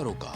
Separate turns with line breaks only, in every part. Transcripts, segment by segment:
रोका।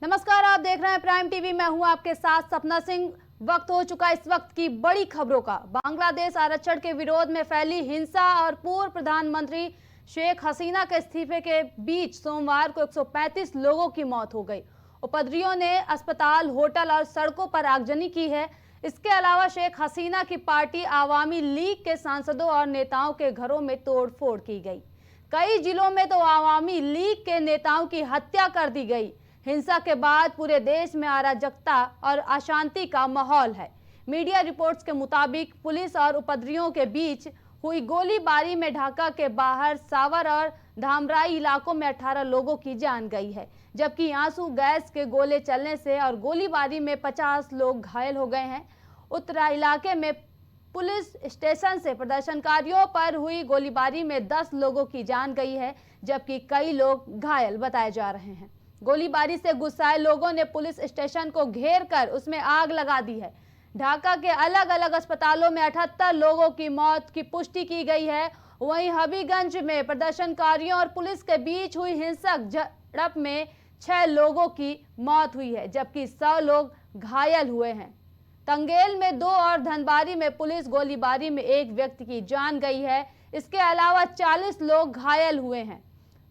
नमस्कार, आप देख रहे हैं प्राइम टीवी। मैं हूं आपके साथ सपना सिंह। वक्त हो चुका इस वक्त की बड़ी खबरों का। बांग्लादेश आरक्षण के विरोध में फैली हिंसा और पूर्व प्रधानमंत्री शेख हसीना के इस्तीफे के बीच सोमवार को 135 लोगों की मौत हो गई। उपद्रवियों ने अस्पताल, होटल और सड़कों पर आगजनी की है। इसके अलावा शेख हसीना की पार्टी आवामी लीग के सांसदों और नेताओं के घरों में तोड़फोड़ की गई। कई जिलों में तो आवामी लीग के नेताओं की हत्या कर दी गई। हिंसा के बाद पूरे देश में अराजकता और अशांति का माहौल है। मीडिया रिपोर्ट्स के मुताबिक पुलिस और उपद्रवियों के बीच हुई गोलीबारी में ढाका के बाहर सावर और धामराई इलाकों में 18 लोगों की जान गई है, जबकि आंसू गैस के गोले चलने से और गोलीबारी में 50 लोग घायल हो गए हैं। उत्तरा इलाके में पुलिस स्टेशन से प्रदर्शनकारियों पर हुई गोलीबारी में 10 लोगों की जान गई है, जबकि कई लोग घायल बताए जा रहे हैं। गोलीबारी से गुस्साए लोगों ने पुलिस स्टेशन को घेर कर उसमें आग लगा दी है। ढाका के अलग अलग अस्पतालों में 78 लोगों की मौत की पुष्टि की गई है। वहीं हबीबगंज में प्रदर्शनकारियों और पुलिस के बीच हुई हिंसक झड़प में 6 लोगों की मौत हुई है, जबकि 100 लोग घायल हुए हैं। तंगेल में 2 और धनबारी में पुलिस गोलीबारी में 1 व्यक्ति की जान गई है। इसके अलावा 40 लोग घायल हुए हैं।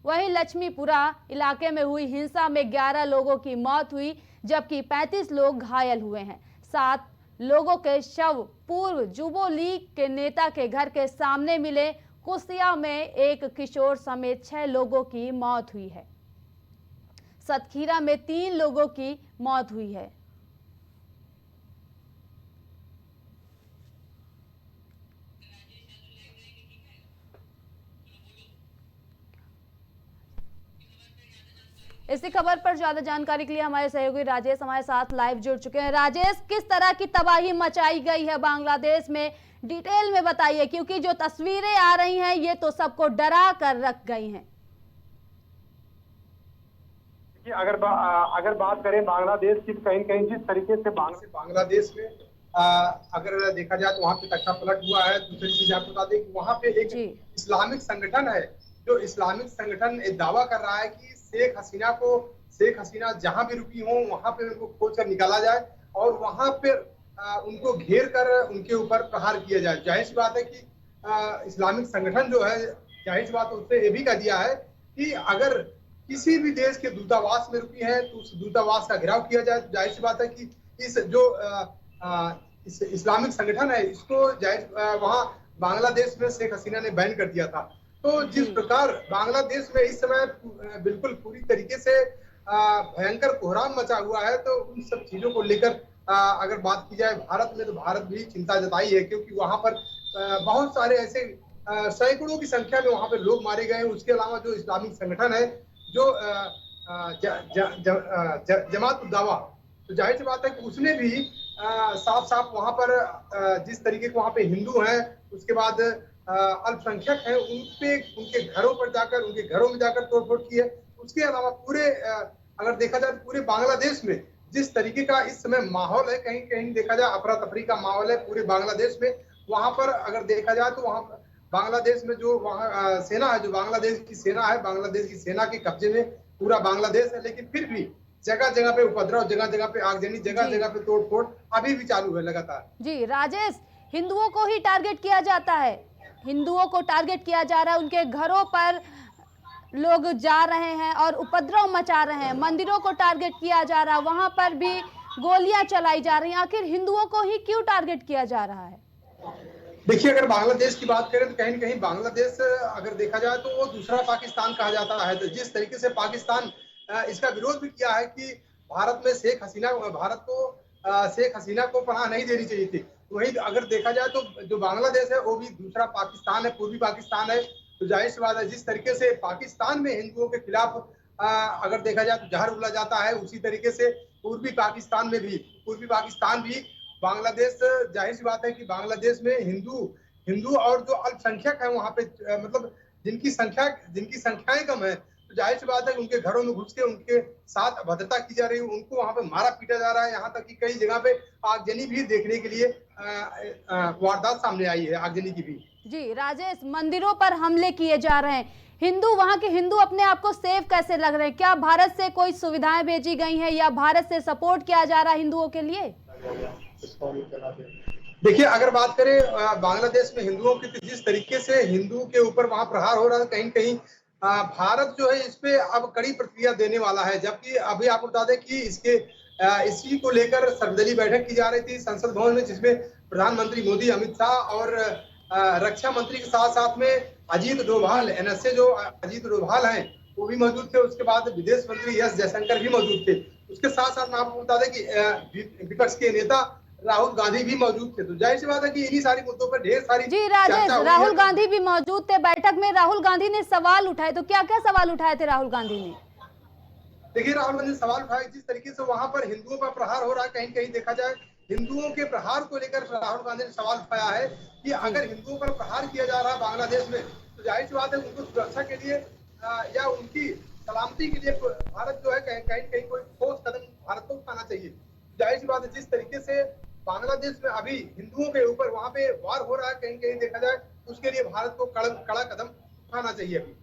वहीं लक्ष्मीपुरा इलाके में हुई हिंसा में 11 लोगों की मौत हुई, जबकि 35 लोग घायल हुए हैं। 7 लोगों के शव पूर्व जुबो लीग के नेता के घर के सामने मिले। कुसिया में एक किशोर समेत 6 लोगों की मौत हुई है। सतखीरा में 3 लोगों की मौत हुई है। इसी खबर पर ज्यादा जानकारी के लिए हमारे सहयोगी राजेश हमारे साथ लाइव जुड़ चुके हैं। राजेश, किस तरह की तबाही मचाई गई है बांग्लादेश में, डिटेल में बताइए, क्योंकि जो तस्वीरें आ रही हैं ये तो सबको डरा कर रख गई हैं।
अगर बात करें बांग्लादेश की, कहीं कहीं जिस तरीके से बांग्लादेश में अगर देखा जाए तो वहाँ पे तख्ता पलट हुआ है। दूसरी चीज आपको बता दें कि वहाँ पे एक इस्लामिक संगठन है, जो इस्लामिक संगठन दावा कर रहा है कि शेख हसीना जहां भी रुकी हो वहां पे उनको खोज कर निकाला जाए और वहां पे उनको घेर कर उनके ऊपर प्रहार किया जाए। जाहिर सी बात है कि इस्लामिक संगठन जो है, जाहिर सी बात उसने ये भी कह दिया है कि अगर किसी भी देश के दूतावास में रुकी है तो उस दूतावास का घेराव किया जाए। तो जाहिर सी बात है कि इस जो इस इस्लामिक संगठन है इसको वहां बांग्लादेश में शेख हसीना ने बैन कर दिया था। तो जिस प्रकार बांग्लादेश में इस समय बिल्कुल पूरी तरीके से भयंकर कोहराम मचा हुआ है, तो उन सब चीजों को लेकर अगर बात की जाए भारत में, तो भारत भी चिंता जताई है, क्योंकि वहां पर बहुत सारे ऐसे सैकड़ों की संख्या में वहां पर लोग मारे गए। उसके अलावा जो इस्लामिक संगठन है, जो जमात उद दावा, तो जाहिर सी बात है कि उसने भी साफ साफ वहां पर जिस तरीके के वहां पे हिंदू हैं, उसके बाद अल्पसंख्यक है, उनके घरों में जाकर तोड़फोड़ की है। उसके अलावा पूरे अगर देखा जाए तो पूरे बांग्लादेश में जिस तरीके का इस समय माहौल है, कहीं कहीं देखा जाए अफरा तफरी का माहौल है पूरे बांग्लादेश में। वहां पर अगर देखा जाए तो वहां बांग्लादेश में जो वहां सेना है, जो बांग्लादेश की सेना है, बांग्लादेश की सेना के कब्जे में पूरा बांग्लादेश है, लेकिन फिर भी जगह जगह पे उपद्रव, जगह जगह पे आगजनी, जगह जगह पे तोड़फोड़ अभी भी चालू है लगातार।
जी राजेश, हिंदुओं को ही टारगेट किया जाता है, हिंदुओं को टारगेट किया जा रहा है, उनके घरों पर लोग जा रहे हैं और उपद्रव मचा रहे हैं, मंदिरों को टारगेट किया जा रहा है, वहां पर भी गोलियां चलाई जा रही हैं। आखिर हिंदुओं को ही क्यों टारगेट किया जा रहा है?
देखिए, अगर बांग्लादेश की बात करें तो कहीं न कहीं बांग्लादेश अगर देखा जाए तो वो दूसरा पाकिस्तान कहा जाता है। तो जिस तरीके से पाकिस्तान इसका विरोध भी किया है कि भारत को शेख हसीना को पनाह नहीं देनी चाहिए थी, वहीं अगर देखा जाए तो जो बांग्लादेश है वो भी दूसरा पाकिस्तान है, पूर्वी पाकिस्तान है। तो जाहिर सी बात है, जिस तरीके से पाकिस्तान में हिंदुओं के खिलाफ अगर देखा जाए तो जहर उगला जाता है, उसी तरीके से पूर्वी पाकिस्तान भी बांग्लादेश, जाहिर सी बात है कि बांग्लादेश में हिंदू और जो अल्पसंख्यक है वहां पे मतलब जिनकी संख्याएं कम है, तो जाहिर सी बात है कि उनके घरों में घुस के उनके साथ अभद्रता की जा रही है, उनको वहां पे मारा पीटा जा रहा है। यहाँ तक कि कई जगह पे आगजनी भी देखने के लिए वारदात सामने आई है, आगजनी की भी।
जी राजेश, मंदिरों पर हमले किए जा रहे हैं, हिंदू, वहां के हिंदू अपने आप को सेफ कैसे लग रहे हैं? क्या भारत से कोई सुविधाएं भेजी गई हैं या भारत से सपोर्ट किया जा रहा है हिंदुओं के लिए?
देखिए, अगर बात करें बांग्लादेश में हिंदुओं की, तो जिस तरीके से हिंदुओं के ऊपर वहां प्रहार हो रहा है, कहीं कहीं भारत जो है इस पे अब कड़ी प्रतिक्रिया देने वाला है। जबकि अभी आपको बता दें कि इसी को लेकर सर्वदलीय बैठक की जा रही थी संसद भवन में, जिसमें प्रधानमंत्री मोदी, अमित शाह और रक्षा मंत्री के साथ साथ में अजीत डोभाल, एनएसए जो अजीत डोभाल हैं वो भी मौजूद थे। उसके बाद विदेश मंत्री एस जयशंकर भी मौजूद थे। उसके साथ साथ मैं आपको बता दें कि विपक्ष के नेता राहुल गांधी भी मौजूद थे। तो जाहिर सी बात है कि इन्हीं सारी मुद्दों पर ढेर सारी
जी राजेश,
चर्चा हुई
राहुल
है।
गांधी भी मौजूद थे बैठक में। राहुल गांधी ने सवाल उठाए, तो क्या क्या सवाल उठाए थे राहुल गांधी ने?
देखिए, राहुल गांधी ने सवाल उठाया, जिस तरीके से वहां पर हिंदुओं पर प्रहार हो रहा है, कहीं कहीं देखा जाए हिंदुओं के प्रहार को लेकर राहुल गांधी ने सवाल उठाया है कि अगर हिंदुओं पर प्रहार किया जा रहा है बांग्लादेश में, तो जाहिर सी बात है उनको सुरक्षा के लिए या उनकी सलामती के लिए भारत जो है कहीं कहीं कहीं कोई ठोस कदम भारत को उठाना चाहिए। जाहिर सी बात है, जिस तरीके से बांग्लादेश में अभी हिंदुओं के ऊपर वहां पे वार हो रहा है, कहीं कहीं देखा जाए उसके लिए भारत को कड़ा कदम उठाना चाहिए अभी।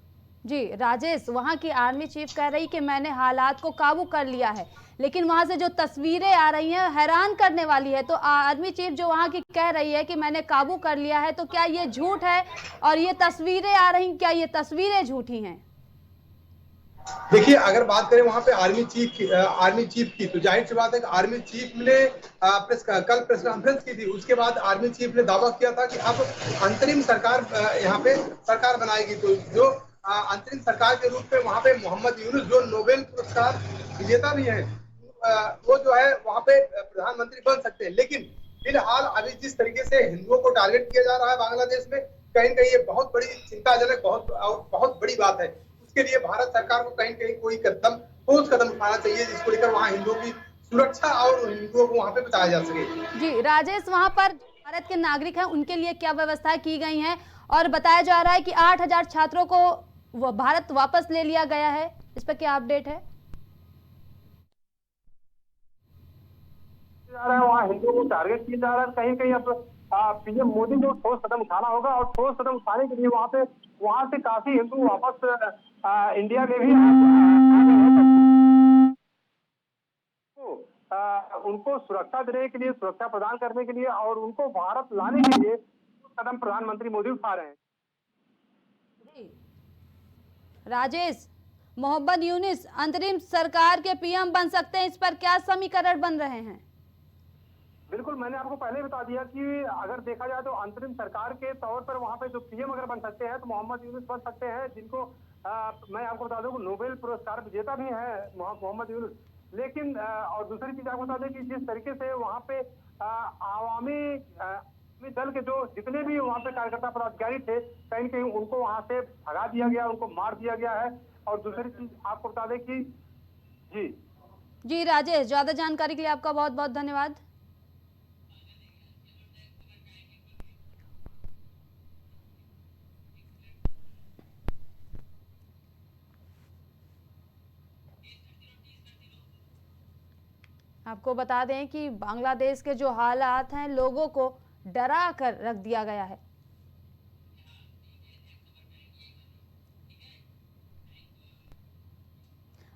जी राजेश, वहां की आर्मी चीफ कह रही कि मैंने हालात को काबू कर लिया है, लेकिन वहां से जो तस्वीरें आ रही हैं हैरान करने वाली है। तो आर्मी चीफ जो वहां की कह रही है कि मैंने काबू कर लिया है, तो क्या ये झूठ है? और ये तस्वीरें आ रही, क्या ये तस्वीरें झूठी हैं?
देखिए, अगर बात करें वहां पे आर्मी चीफ की, तो जाहिर सी बात है कि आर्मी चीफ ने कल प्रेस कॉन्फ्रेंस की थी। उसके बाद आर्मी चीफ ने दावा किया था कि अब अंतरिम सरकार यहाँ पे सरकार बनाएगी। तो जो अंतरिम सरकार के रूप में वहां पे मोहम्मद यूनुस, जो नोबेल पुरस्कार विजेता भी है, वो जो है वहां पे प्रधानमंत्री बन सकते हैं। लेकिन फिलहाल अभी जिस तरीके से हिंदुओं को टारगेट किया जा रहा है बांग्लादेश में, कहीं कहीं ये बहुत बड़ी चिंताजनक, बहुत बड़ी बात है। उसके लिए भारत सरकार को कहीं कहीं कोई ठोस कदम उठाना चाहिए, जिसको लेकर वहां हिंदुओं की सुरक्षा और हिंदुओं को वहां पे बचाया जा सके।
जी राजेश, वहां पर भारत के नागरिक हैं उनके लिए क्या व्यवस्थाएं की गई हैं? और बताया जा रहा है कि 8,000 छात्रों को भारत वापस ले लिया गया है, इस पर क्या अपडेट है?
जा रहा है वहाँ हिंदुओं को टारगेट किया जा रहा है। कहीं कहीं अब पीएम मोदी को ठोस कदम उठाना होगा, और ठोस कदम उठाने के लिए वहां से काफी हिंदू वापस इंडिया में भी उनको सुरक्षा देने के लिए, सुरक्षा प्रदान करने के लिए और उनको भारत लाने के लिए कदम प्रधानमंत्री मोदी उठा रहे हैं।
राजेश, मोहम्मद यूनुस अंतरिम सरकार के पीएम बन सकते हैं, इस पर क्या समीकरण बन रहे हैं?
बिल्कुल, मैंने आपको पहले बता दिया कि अगर देखा जाए तो अंतरिम सरकार के तौर पर वहां पे जो पीएम अगर बन सकते हैं तो मोहम्मद यूनुस बन सकते हैं, जिनको मैं आपको बता दूं नोबेल पुरस्कार विजेता भी है मोहम्मद यूनुस। लेकिन और दूसरी चीज आपको बता दें कि जिस तरीके से वहां पे आवामी दल के जो जितने भी वहां पे कार्यकर्ता पदाधिकारी थे, कहीं कहीं उनको वहां से भगा दिया गया, उनको मार दिया गया है। और दूसरी चीज आपको बता दें कि
जी राजेश, ज्यादा जानकारी के लिए आपका बहुत बहुत धन्यवाद। आपको बता दें कि बांग्लादेश के जो हालात हैं, लोगों को डरा कर रख दिया गया है।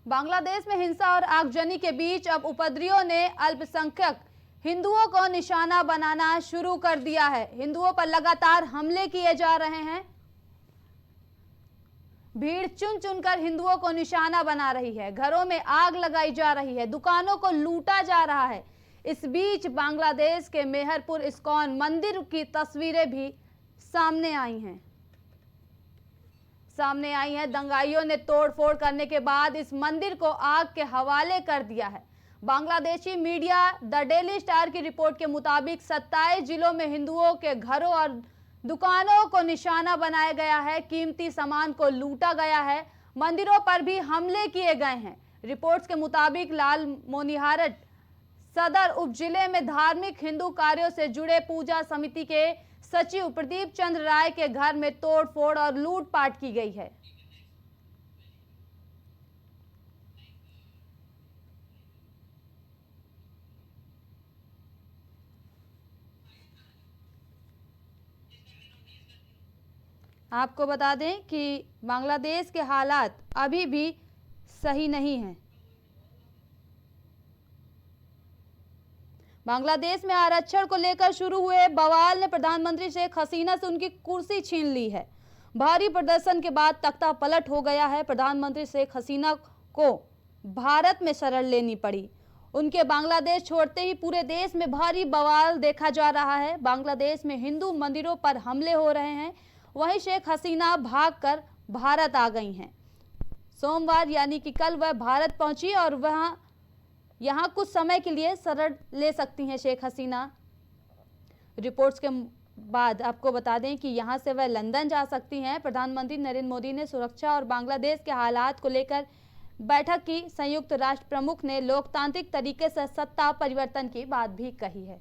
बांग्लादेश में हिंसा और आगजनी के बीच अब उपद्रवियों ने अल्पसंख्यक हिंदुओं को निशाना बनाना शुरू कर दिया है। हिंदुओं पर लगातार हमले किए जा रहे हैं। भीड़ चुन चुनकर हिंदुओं को निशाना बना रही है, घरों में आग लगाई जा रही है, दुकानों को लूटा जा रहा है। इस बीच बांग्लादेश के मेहरपुर इस्कॉन मंदिर की तस्वीरें भी सामने आई हैं। दंगाइयों ने तोड़फोड़ करने के बाद इस मंदिर को आग के हवाले कर दिया है। Bangladeshi media the daily star की रिपोर्ट के मुताबिक 27 जिलों में हिंदुओं के घरों और दुकानों को निशाना बनाया गया है, कीमती सामान को लूटा गया है, मंदिरों पर भी हमले किए गए हैं। रिपोर्ट्स के मुताबिक लाल मोनिहारट सदर उपजिले में धार्मिक हिंदू कार्यों से जुड़े पूजा समिति के सचिव प्रदीप चंद्र राय के घर में तोड़फोड़ और लूटपाट की गई है। आपको बता दें कि बांग्लादेश के हालात अभी भी सही नहीं हैं। बांग्लादेश में आरक्षण को लेकर शुरू हुए बवाल ने प्रधानमंत्री शेख हसीना से उनकी कुर्सी छीन ली है। भारी प्रदर्शन के बाद तख्ता पलट हो गया है। प्रधानमंत्री शेख हसीना को भारत में शरण लेनी पड़ी। उनके बांग्लादेश छोड़ते ही पूरे देश में भारी बवाल देखा जा रहा है। बांग्लादेश में हिंदू मंदिरों पर हमले हो रहे हैं। वहीं शेख हसीना भागकर भारत आ गई हैं। सोमवार यानी कि कल वह भारत पहुंची और यहाँ कुछ समय के लिए शरण ले सकती हैं शेख हसीना। रिपोर्ट्स के बाद आपको बता दें कि यहां से वह लंदन जा सकती हैं। प्रधानमंत्री नरेंद्र मोदी ने सुरक्षा और बांग्लादेश के हालात को लेकर बैठक की। संयुक्त राष्ट्र प्रमुख ने लोकतांत्रिक तरीके से सत्ता परिवर्तन की बात भी कही है।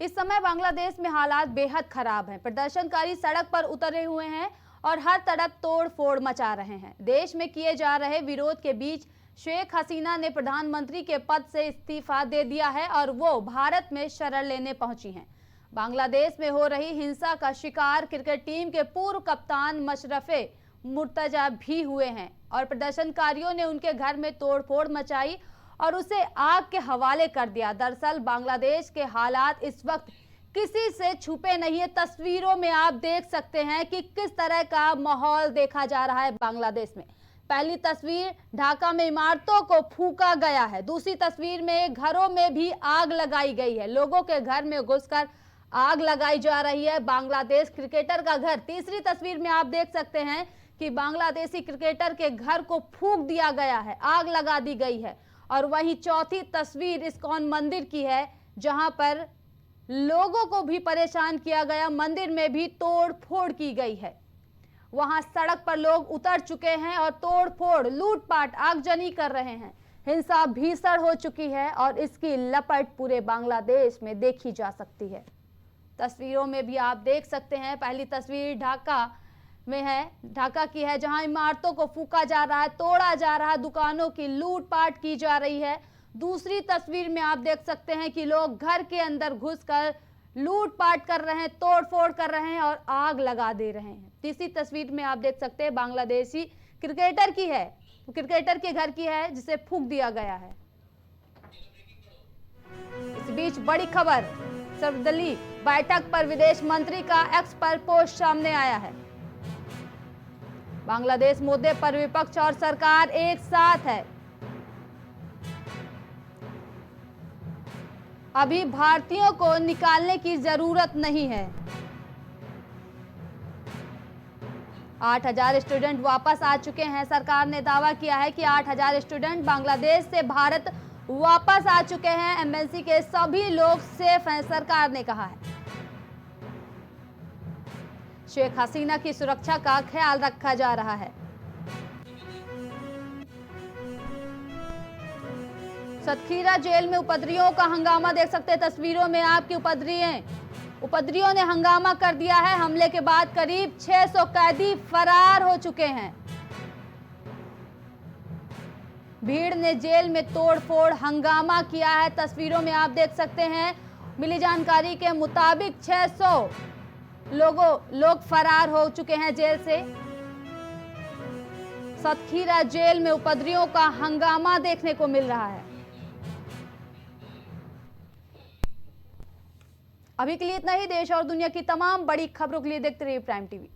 इस समय बांग्लादेश में हालात बेहद खराब हैं। प्रदर्शनकारी सड़क पर उतरे हुए हैं और हर तरफ तोड़ फोड़ मचा रहे हैं। देश में किए जा रहे विरोध के बीच शेख हसीना ने प्रधानमंत्री के पद से इस्तीफा दे दिया है और वो भारत में शरण लेने पहुंची हैं। बांग्लादेश में हो रही हिंसा का शिकार क्रिकेट टीम के पूर्व कप्तान मशरफे मुर्तजा भी हुए हैं और प्रदर्शनकारियों ने उनके घर में तोड़फोड़ मचाई और उसे आग के हवाले कर दिया। दरअसल बांग्लादेश के हालात इस वक्त किसी से छुपे नहीं है। तस्वीरों में आप देख सकते हैं कि किस तरह का माहौल देखा जा रहा है बांग्लादेश में। पहली तस्वीर ढाका में इमारतों को फूंका गया है। दूसरी तस्वीर में घरों में भी आग लगाई गई है। लोगों के घर में घुसकर आग लगाई जा रही है। बांग्लादेश क्रिकेटर का घर। तीसरी तस्वीर में आप देख सकते हैं कि बांग्लादेशी क्रिकेटर के घर को फूंक दिया गया है, आग लगा दी गई है। और वहीं चौथी तस्वीर इस्कॉन मंदिर की है, जहां पर लोगों को भी परेशान किया गया। मंदिर में भी तोड़ फोड़ की गई है। वहां सड़क पर लोग उतर चुके हैं और तोड़ फोड़, लूटपाट, आगजनी कर रहे हैं। हिंसा भीषण हो चुकी है और इसकी लपट पूरे बांग्लादेश में देखी जा सकती है। तस्वीरों में भी आप देख सकते हैं। पहली तस्वीर ढाका में है, ढाका की है, जहां इमारतों को फूंका जा रहा है, तोड़ा जा रहा है, दुकानों की लूटपाट की जा रही है। दूसरी तस्वीर में आप देख सकते हैं कि लोग घर के अंदर घुसकर लूटपाट कर रहे हैं, तोड़फोड़ कर रहे हैं और आग लगा दे रहे हैं। तीसरी तस्वीर में आप देख सकते हैं बांग्लादेशी क्रिकेटर की है, क्रिकेटर के घर की है, जिसे फूंक दिया गया है। इस बीच बड़ी खबर, सर्वदलीय बैठक पर विदेश मंत्री का एक्स पर पोस्ट सामने आया है। बांग्लादेश मुद्दे पर विपक्ष और सरकार एक साथ है। अभी भारतीयों को निकालने की जरूरत नहीं है। 8,000 स्टूडेंट वापस आ चुके हैं। सरकार ने दावा किया है कि 8,000 स्टूडेंट बांग्लादेश से भारत वापस आ चुके हैं। एम्बेसी के सभी लोग सेफ हैं, सरकार ने कहा है। शेख हसीना की सुरक्षा का ख्याल रखा जा रहा है। सतखीरा जेल में उपद्रवियों का हंगामा देख सकते हैं तस्वीरों में आपकी। उपद्रवियों ने हंगामा कर दिया है। हमले के बाद करीब 600 कैदी फरार हो चुके हैं। भीड़ ने जेल में तोड़फोड़, हंगामा किया है। तस्वीरों में आप देख सकते हैं। मिली जानकारी के मुताबिक 600 लोग फरार हो चुके हैं जेल से। सतखीरा जेल में उपद्रवियों का हंगामा देखने को मिल रहा है। अभी के लिए इतना ही। देश और दुनिया की तमाम बड़ी खबरों के लिए देखते रहिए प्राइम टीवी।